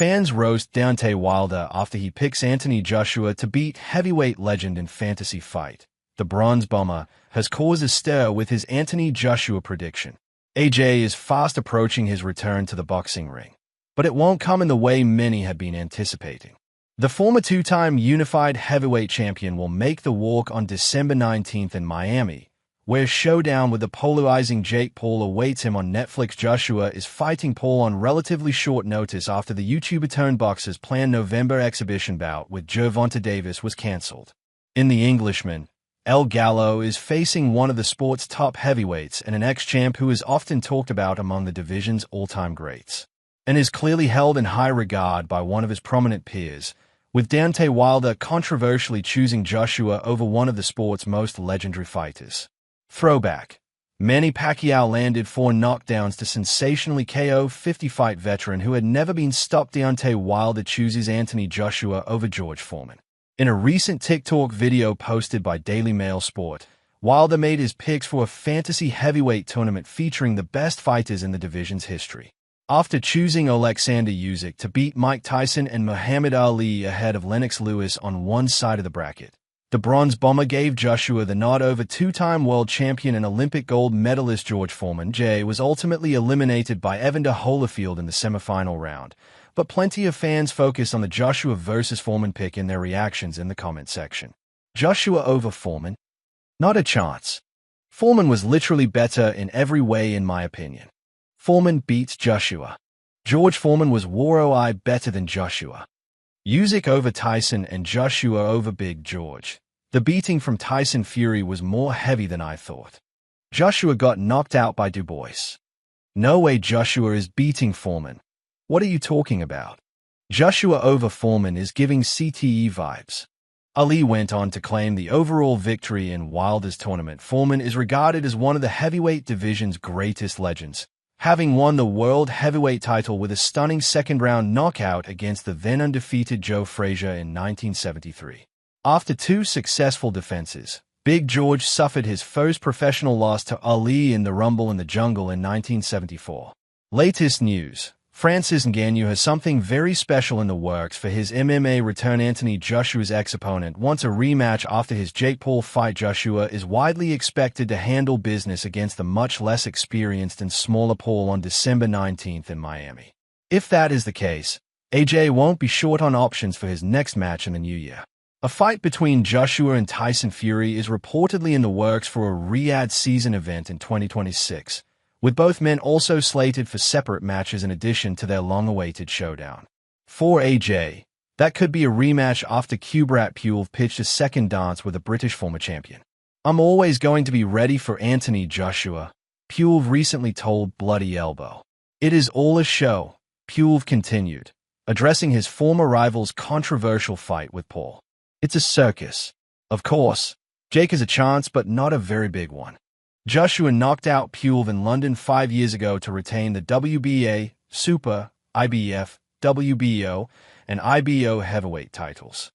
Fans roast Deontay Wilder after he picks Anthony Joshua to beat heavyweight legend in fantasy fight. The Bronze Bomber has caused a stir with his Anthony Joshua prediction. AJ is fast approaching his return to the boxing ring, but it won't come in the way many had been anticipating. The former two-time unified heavyweight champion will make the walk on December 19th in Miami, where showdown with the polarizing Jake Paul awaits him on Netflix. Joshua is fighting Paul on relatively short notice after the YouTuber-turned-boxer's planned November exhibition bout with Gervonta Davis was cancelled. In The Englishman, El Gallo is facing one of the sport's top heavyweights and an ex-champ who is often talked about among the division's all-time greats, and is clearly held in high regard by one of his prominent peers, with Deontay Wilder controversially choosing Joshua over one of the sport's most legendary fighters. Throwback. Manny Pacquiao landed 4 knockdowns to sensationally KO 50-fight veteran who had never been stopped. Deontay Wilder chooses Anthony Joshua over George Foreman. In a recent TikTok video posted by Daily Mail Sport, Wilder made his picks for a fantasy heavyweight tournament featuring the best fighters in the division's history. After choosing Alexander Usyk to beat Mike Tyson and Muhammad Ali ahead of Lennox Lewis on one side of the bracket, the Bronze Bomber gave Joshua the nod over two-time world champion and Olympic gold medalist George Foreman. Jay was ultimately eliminated by Evander Holyfield in the semifinal round, but plenty of fans focused on the Joshua versus Foreman pick in their reactions in the comment section. Joshua over Foreman? Not a chance. Foreman was literally better in every way in my opinion. Foreman beats Joshua. George Foreman was war better than Joshua. Usyk over Tyson and Joshua over Big George. The beating from Tyson Fury was more heavy than I thought. Joshua got knocked out by Du Bois. No way Joshua is beating Foreman. What are you talking about? Joshua over Foreman is giving CTE vibes. Ali went on to claim the overall victory in Wilder's tournament. Foreman is regarded as one of the heavyweight division's greatest legends, having won the world heavyweight title with a stunning second-round knockout against the then-undefeated Joe Frazier in 1973. After 2 successful defenses, Big George suffered his first professional loss to Ali in the Rumble in the Jungle in 1974. Latest news. Francis Ngannou has something very special in the works for his MMA return. Anthony Joshua's ex-opponent wants a rematch after his Jake Paul fight. Joshua is widely expected to handle business against the much less experienced and smaller Paul on December 19th in Miami. If that is the case, AJ won't be short on options for his next match in the new year. A fight between Joshua and Tyson Fury is reportedly in the works for a Riyadh season event in 2026. With both men also slated for separate matches in addition to their long-awaited showdown. For AJ, that could be a rematch after Kubrat Pulev pitched a second dance with a British former champion. I'm always going to be ready for Anthony Joshua, Pulev recently told Bloody Elbow. It is all a show, Pulev continued, addressing his former rival's controversial fight with Paul. It's a circus. Of course, Jake has a chance, but not a very big one. Joshua knocked out Pulev in London 5 years ago to retain the WBA, Super, IBF, WBO, and IBO heavyweight titles.